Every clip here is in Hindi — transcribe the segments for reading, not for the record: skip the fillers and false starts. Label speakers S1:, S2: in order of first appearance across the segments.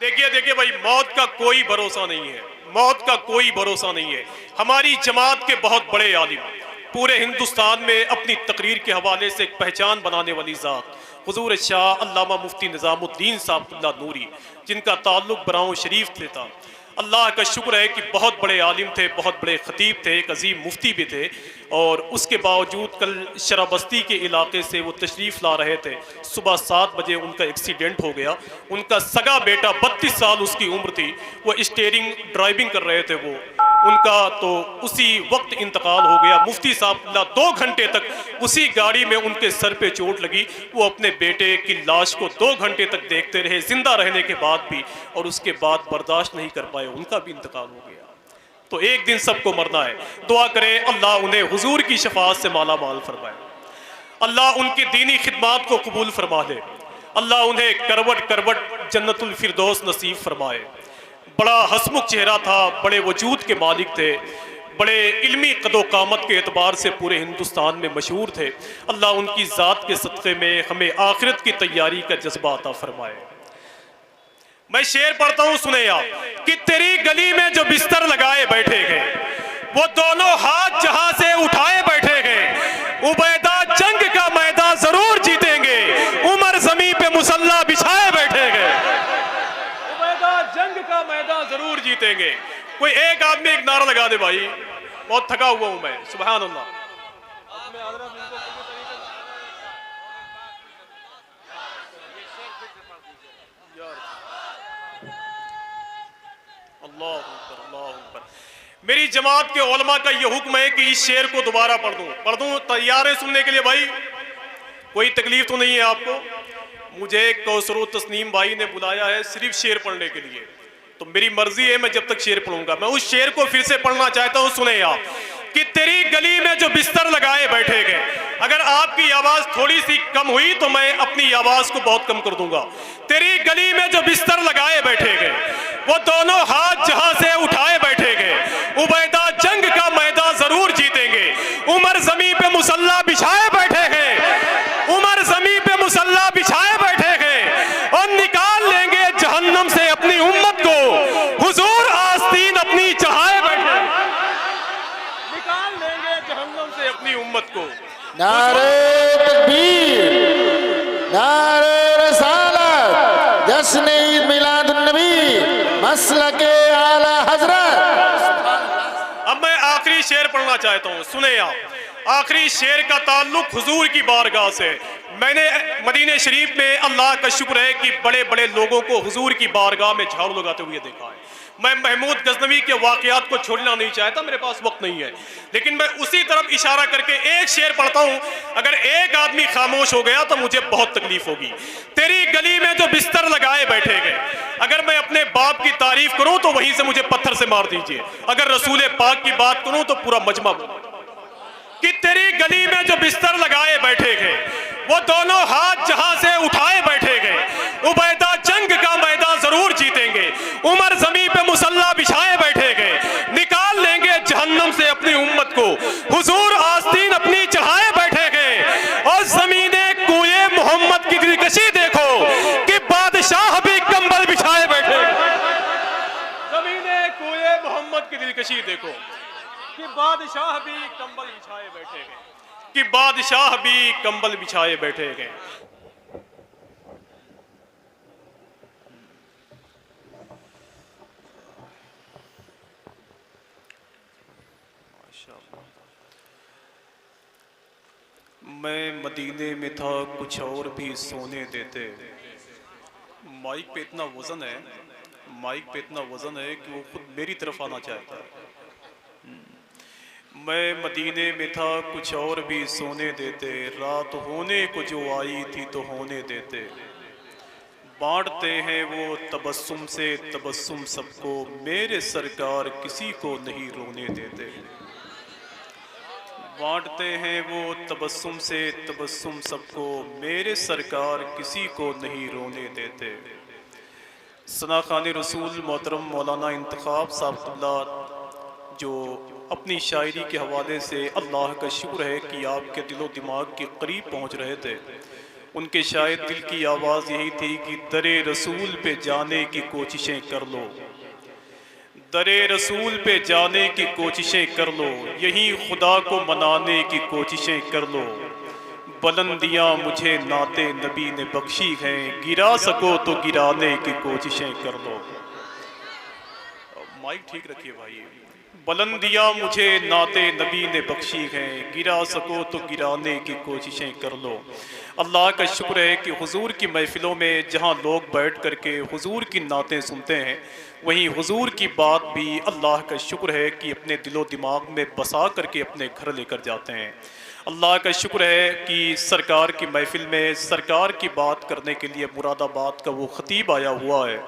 S1: देखिए देखिए भाई, मौत का कोई भरोसा नहीं है, मौत का कोई भरोसा नहीं है। हमारी जमात के बहुत बड़े आलिम, पूरे हिंदुस्तान में अपनी तकरीर के हवाले से एक पहचान बनाने वाली ज़ात हुजूर शाह अल्लामा मुफ्ती निज़ामुद्दीन साहब नूरी, जिनका ताल्लुक बराऊं शरीफ से था। अल्लाह का शुक्र है कि बहुत बड़े आलिम थे, बहुत बड़े ख़तीब थे, एक अजीम मुफ्ती भी थे। और उसके बावजूद कल शराबस्ती के इलाके से वो तशरीफ़ ला रहे थे, सुबह 7 बजे उनका एक्सीडेंट हो गया। उनका सगा बेटा 32 साल उसकी उम्र थी, वो स्टीयरिंग ड्राइविंग कर रहे थे, वो उनका तो उसी वक्त इंतकाल हो गया। मुफ्ती साहब 2 घंटे तक उसी गाड़ी में उनके सर पे चोट लगी, वो अपने बेटे की लाश को 2 घंटे तक देखते रहे जिंदा रहने के बाद भी, और उसके बाद बर्दाश्त नहीं कर पाए, उनका भी इंतकाल हो गया। तो एक दिन सबको मरना है। दुआ करें अल्लाह उन्हें हुजूर की शफाअत से माला माल फरमाए, अल्लाह उनकी दीनी खिदमात को कबूल फरमा दे, अल्लाह उन्हें करवट करवट जन्नतुल फिरदौस नसीब फरमाए। बड़ा हसमुख चेहरा था, बड़े वजूद के मालिक थे, बड़े इल्मी कदो कामत के एतबार से पूरे हिंदुस्तान में मशहूर थे। अल्लाह उनकी ज़ात के सदक़े में हमें आखिरत की तैयारी का जज्बा अता फरमाए। मैं शेर पढ़ता हूँ, सुने आप। कि तेरी गली में जो बिस्तर लगाए बैठे गए, वो दोनों हाथ जहां से उठाए बैठे गए। उबैदा जंग का मैदान जरूर जीतेंगे, उमर जमीन पे मुसल्ला बिछाए बैठे गए। उबैदा जंग का मैदान जरूर जीतेंगे। कोई एक आदमी एक नारा लगा दे भाई, बहुत थका हुआ हूं मैं। सुभान अल्लाह। अल्लाह अल्लाह। मेरी जमात के उलमा का यह हुक्म है कि इस शेर को दोबारा पढ़ दूं। तैयार है सुनने के लिए भाई? कोई तकलीफ तो नहीं है आपको? मुझे कौसरो तस्नीम भाई ने बुलाया है सिर्फ शेर पढ़ने के लिए, तो मेरी मर्जी है, मैं जब तक शेर पढ़ूंगा। मैं उस शेर को फिर से पढ़ना चाहता हूं, सुने आप। कि तेरी गली में जो बिस्तर लगाए बैठे गए। अगर आपकी आवाज थोड़ी सी कम हुई तो मैं अपनी आवाज को बहुत कम कर दूंगा। तेरी गली में जो बिस्तर लगाए बैठे गए, वो दोनों हाथ जहां से उठाए बैठे गए। उबैदा जंग का मैदान जरूर जीतेंगे, उमर जमीन पे मुसल्ला बिछाए बैठे हैं। उमर जमीन पे मुसल्ला बिछाए बैठे हैं, और निकाल लेंगे जहन्नम से अपनी उम्मत को। हुजूर आस्तीन अपनी चढ़ाए बैठे, निकाल लेंगे जहन्नम से अपनी उम्मत को।
S2: नारे तकबीर, नारे रसालत, जश्न ईद मिलादुन्नबी, मसलके आला हजरत।
S1: अब मैं आखिरी शेर पढ़ना चाहता हूँ, सुने आप। आखिरी शेर का ताल्लुक हुजूर की बारगाह से। मैंने मदीने शरीफ में अल्लाह का शुक्र है कि बड़े बड़े लोगों को हुजूर की बारगाह में झाड़ू लगाते हुए देखा है। मैं महमूद गजनवी के वाकयात को छोड़ना नहीं चाहता, मेरे पास वक्त नहीं है, लेकिन मैं उसी तरफ इशारा करके एक शेर पढ़ता हूं। अगर एक आदमी खामोश हो गया तो मुझे बहुत तकलीफ होगी। तेरी गली में जो बिस्तर लगाए बैठे गए, अगर मैं अपने बाप की तारीफ करूं तो वहीं से मुझे पत्थर से मार दीजिए। अगर रसूल पाक की बात करूं तो पूरा मजमा। कि तेरी गली में जो बिस्तर लगाए बैठे गए, वो दोनों हाथ जहां से उठाए बैठे गए। उबैदा जंग का मैदान जरूर जीतेंगे, उमर जमीन पे मुसल्ला बिछाए बैठे गए। निकाल लेंगे जहन्नम से अपनी उम्मत को। हुजूर आस्तीन अपनी चढ़ाए बैठे गए, और जमीने कुए मोहम्मद की दिलकशी देखो कि बादशाह भी कंबल बिछाए बैठे। जमीने कुए मोहम्मद की दिलकशी देखो कि बादशाह भी कंबल बिछाए बैठे गए, कि बादशाह भी कंबल बिछाए बैठे गए। मैं मदीने में था, कुछ और भी सोने देते। माइक पे इतना वजन है, माइक पे इतना वजन है कि वो खुद मेरी तरफ आना चाहता है। मैं मदीने में था, कुछ और भी सोने देते। रात होने को जो आई थी तो होने देते। बांटते हैं वो तबस्सुम से तबस्सुम सबको, मेरे सरकार किसी को नहीं रोने देते। बांटते हैं वो तबस्सुम से तबस्सुम सबको, मेरे सरकार किसी को नहीं रोने देते। सना खान रसूल मोहतरम मौलाना इंतखाब साहब जो अपनी शायरी के हवाले से अल्लाह का शुक्र है कि आपके दिलो दिमाग के करीब पहुंच रहे थे, उनके शायद दिल की आवाज़ यही थी कि दरे रसूल पे जाने की कोशिशें कर लो, दरे रसूल पे जाने की कोशिशें कर लो, यही खुदा को मनाने की कोशिशें कर लो। बुलंदियाँ मुझे नाते नबी ने बख्शी हैं, गिरा सको तो गिराने की कोशिशें कर लो। माइक ठीक रखिए भाई। बुलंदियाँ मुझे नाते नबी ने बख्शी हैं, गिरा सको तो गिराने की कोशिशें कर लो। अल्लाह का शुक्र है कि हुजूर की महफिलों में जहाँ लोग बैठ करके हुजूर की नातें सुनते हैं, वहीं हुजूर की बात भी अल्लाह का शुक्र है कि अपने दिलो दिमाग में बसा करके अपने घर लेकर जाते हैं। अल्लाह का शुक्र है कि सरकार की महफिल में सरकार की बात करने के लिए मुरादाबाद का वो ख़तीब आया हुआ है,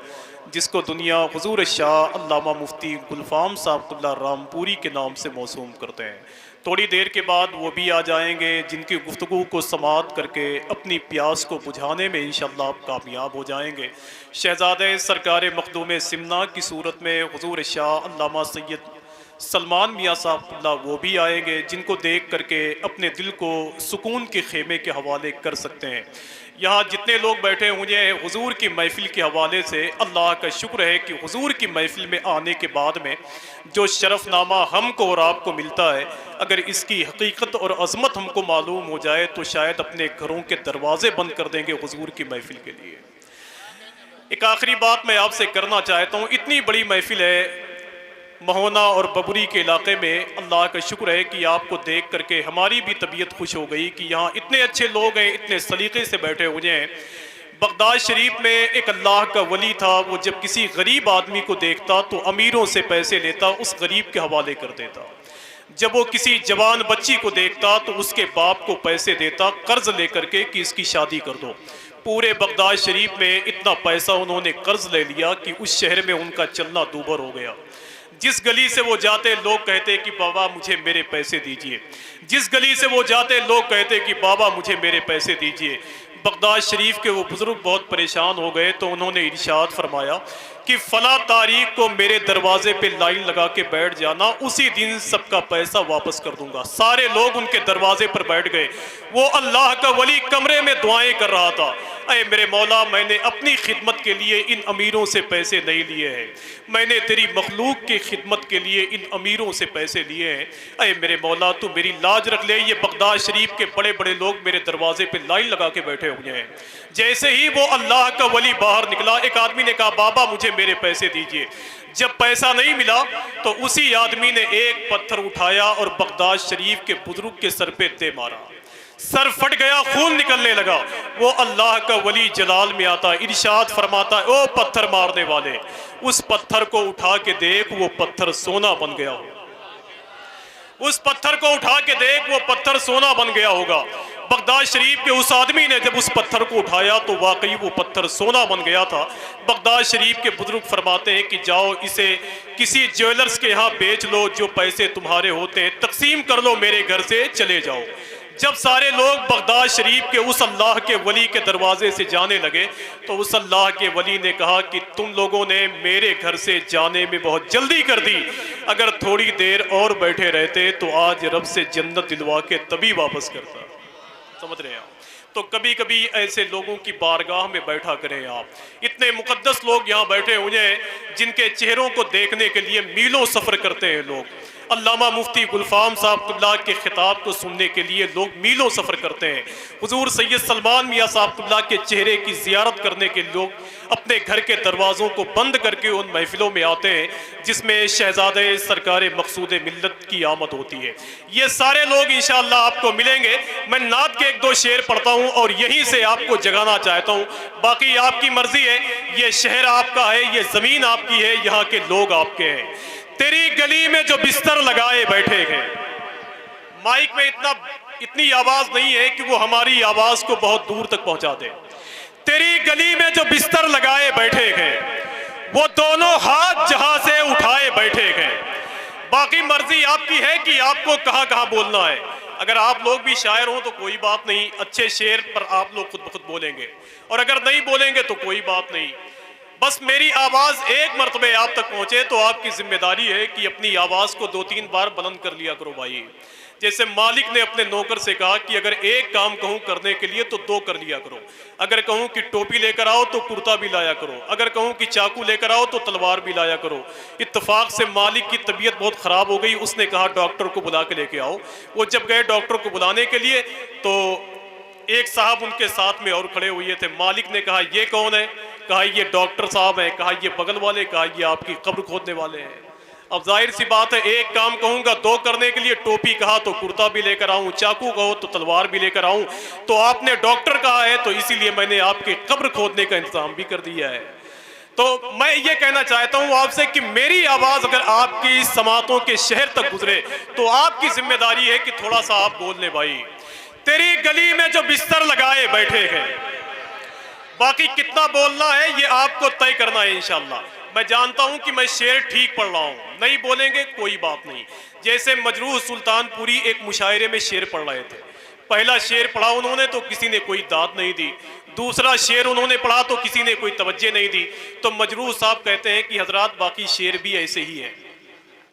S1: जिसको दुनिया हुजूर शाह अल्लामा मुफ्ती गुलफाम साहब रामपुरी के नाम से मौसूम करते हैं। थोड़ी देर के बाद वो भी आ जाएंगे, जिनकी गुफ्तगू को समाअत करके अपनी प्यास को बुझाने में इंशाअल्लाह आप कामयाब हो जाएंगे। शहजादे सरकार मखदूम सिमना की सूरत में हुजूर शाह अल्लामा सैयद सलमान मियाँ साहब वो भी आएंगे, जिनको देख करके अपने दिल को सुकून के खेमे के हवाले कर सकते हैं। यहाँ जितने लोग बैठे हुए हैं हुजूर की महफिल के हवाले से अल्लाह का शुक्र है कि हुजूर की महफिल में आने के बाद में जो शरफनामा हमको और आपको मिलता है, अगर इसकी हकीकत और अज़मत हमको मालूम हो जाए तो शायद अपने घरों के दरवाजे बंद कर देंगे हुजूर की महफिल के लिए। एक आखिरी बात मैं आपसे करना चाहता हूँ, इतनी बड़ी महफिल है महोना और बबरी के इलाके में, अल्लाह का शुक्र है कि आपको देख करके हमारी भी तबीयत खुश हो गई कि यहाँ इतने अच्छे लोग हैं, इतने सलीके से बैठे हुए हैं। बगदाद शरीफ में एक अल्लाह का वली था, वो जब किसी गरीब आदमी को देखता तो अमीरों से पैसे लेता, उस गरीब के हवाले कर देता। जब वो किसी जवान बच्ची को देखता तो उसके बाप को पैसे देता कर्ज लेकर के कि इसकी शादी कर दो। पूरे बगदाद शरीफ में इतना पैसा उन्होंने कर्ज ले लिया कि उस शहर में उनका चलना दूभर हो गया। जिस गली से वो जाते लोग कहते कि बाबा मुझे मेरे पैसे दीजिए, जिस गली से वो जाते लोग कहते कि बाबा मुझे मेरे पैसे दीजिए। बगदाद शरीफ के वो बुजुर्ग बहुत परेशान हो गए तो उन्होंने इरशाद फरमाया कि फला तारीख को मेरे दरवाजे पे लाइन लगा के बैठ जाना, उसी दिन सबका पैसा वापस कर दूंगा। सारे लोग उनके दरवाजे पर बैठ गए। वो अल्लाह का वली कमरे में दुआएं कर रहा था, अरे मेरे मौला मैंने अपनी खिदमत के लिए इन अमीरों से पैसे नहीं लिए हैं, मैंने तेरी मखलूक की खिदमत के लिए इन अमीरों से पैसे लिए हैं, अरे मेरे मौला तू मेरी लाज रख ले। ये बगदाद शरीफ के बड़े बड़े लोग मेरे दरवाजे पे लाइन लगा के बैठे हुए हैं। जैसे ही वो अल्लाह का वली बाहर निकला, एक आदमी ने कहा बाबा मुझे मेरे पैसे दीजिए। जब पैसा नहीं मिला तो उसी आदमी ने एक पत्थर उठाया और बगदाद शरीफ के बुजुर्ग के सर पे दे मारा। सर फट गया, खून निकलने लगा। वो अल्लाह का वली जलाल में आता, इरशाद फरमाता, ओ पत्थर मारने वाले, उस पत्थर को उठा के देख, वो पत्थर सोना बन गया हो। उस पत्थर को उठा के देख, वो पत्थर सोना बन गया होगा। बगदाद शरीफ के उस आदमी ने जब उस पत्थर को उठाया तो वाकई वो पत्थर सोना बन गया था। बगदाद शरीफ के बुजुर्ग फरमाते हैं कि जाओ इसे किसी ज्वेलर्स के यहाँ बेच लो, जो पैसे तुम्हारे होते हैं तकसीम कर लो, मेरे घर से चले जाओ। जब सारे लोग बगदाद शरीफ के उस अल्लाह के वली के दरवाजे से जाने लगे तो उस अल्लाह के वली ने कहा कि तुम लोगों ने मेरे घर से जाने में बहुत जल्दी कर दी, अगर थोड़ी देर और बैठे रहते तो आज रब से जन्नत दिलवा के तभी वापस करता। समझ रहे हैं आप? तो कभी कभी ऐसे लोगों की बारगाह में बैठा करें आप। इतने मुकद्दस लोग यहाँ बैठे हुए हैं जिनके चेहरों को देखने के लिए मीलों सफ़र करते हैं लोग। अल्लामा मुफ्ती गुलफाम साहब क़िबला के खिताब को सुनने के लिए लोग मीलों सफ़र करते हैं। हुजूर सैयद सलमान मियाँ साहब क़िबला के चेहरे की ज़ियारत करने के लोग अपने घर के दरवाज़ों को बंद करके उन महफिलों में आते हैं जिसमें शहजादे सरकार मकसूद मिल्लत की आमद होती है। ये सारे लोग इंशाअल्लाह आपको मिलेंगे। मैं नात के एक दो शेर पढ़ता हूँ और यहीं से आपको जगाना चाहता हूँ, बाकी आपकी मर्जी है। ये शहर आपका है, ये ज़मीन आपकी है, यहाँ के लोग आपके हैं। तेरी गली में जो बिस्तर लगाए बैठे हैं, माइक में इतनी आवाज नहीं है कि वो हमारी आवाज को बहुत दूर तक पहुंचा दे। तेरी गली में जो बिस्तर लगाए बैठे हैं वो दोनों हाथ जहां से उठाए बैठे हैं। बाकी मर्जी आपकी है कि आपको कहां कहां बोलना है। अगर आप लोग भी शायर हो तो कोई बात नहीं, अच्छे शेर पर आप लोग खुद ब खुद बोलेंगे, और अगर नहीं बोलेंगे तो कोई बात नहीं। बस मेरी आवाज एक मर्तबे आप तक पहुंचे तो आपकी जिम्मेदारी है कि अपनी आवाज को 2-3 बार बुलंद कर लिया करो भाई। जैसे मालिक ने अपने नौकर से कहा कि अगर एक काम कहूं करने के लिए तो 2 कर लिया करो, अगर कहूं कि टोपी लेकर आओ तो कुर्ता भी लाया करो, अगर कहूं कि चाकू लेकर आओ तो तलवार भी लाया करो। इत्तेफाक से मालिक की तबीयत बहुत ख़राब हो गई, उसने कहा डॉक्टर को बुला के लेके आओ। वो जब गए डॉक्टर को बुलाने के लिए तो एक साहब उनके साथ में और खड़े हुए थे। मालिक ने कहा ये कौन है? कहा ये डॉक्टर साहब हैं। कहा ये बगल वाले? कहा ये आपकी कब्र खोदने वाले हैं। अब जाहिर सी बात है, एक काम कहूंगा 2 करने के लिए, टोपी कहा तो कुर्ता भी लेकर आऊं, चाकू कहो तो तलवार भी लेकर आऊं, तो आपने डॉक्टर कहा है तो इसीलिए मैंने आपकी कब्र खोदने का इंतजाम भी कर दिया है। तो मैं ये कहना चाहता हूं आपसे कि मेरी आवाज अगर आपकी समातों के शहर तक गुजरे तो आपकी जिम्मेदारी है कि थोड़ा सा आप बोल लें भाई। तेरी गली में जो बिस्तर लगाए बैठे हैं, बाकी कितना बोलना है ये आपको तय करना है इंशाल्लाह। मैं जानता हूं कि मैं शेर ठीक पढ़ रहा हूं, नहीं बोलेंगे कोई बात नहीं। जैसे मजरूह सुल्तानपुरी एक मुशायरे में शेर पढ़ रहे थे, पहला शेर पढ़ा उन्होंने तो किसी ने कोई दाद नहीं दी, दूसरा शेर उन्होंने पढ़ा तो किसी ने कोई तवज्जो नहीं दी। तो मजरूह साहब कहते हैं कि हजरात बाकी शेर भी ऐसे ही हैं।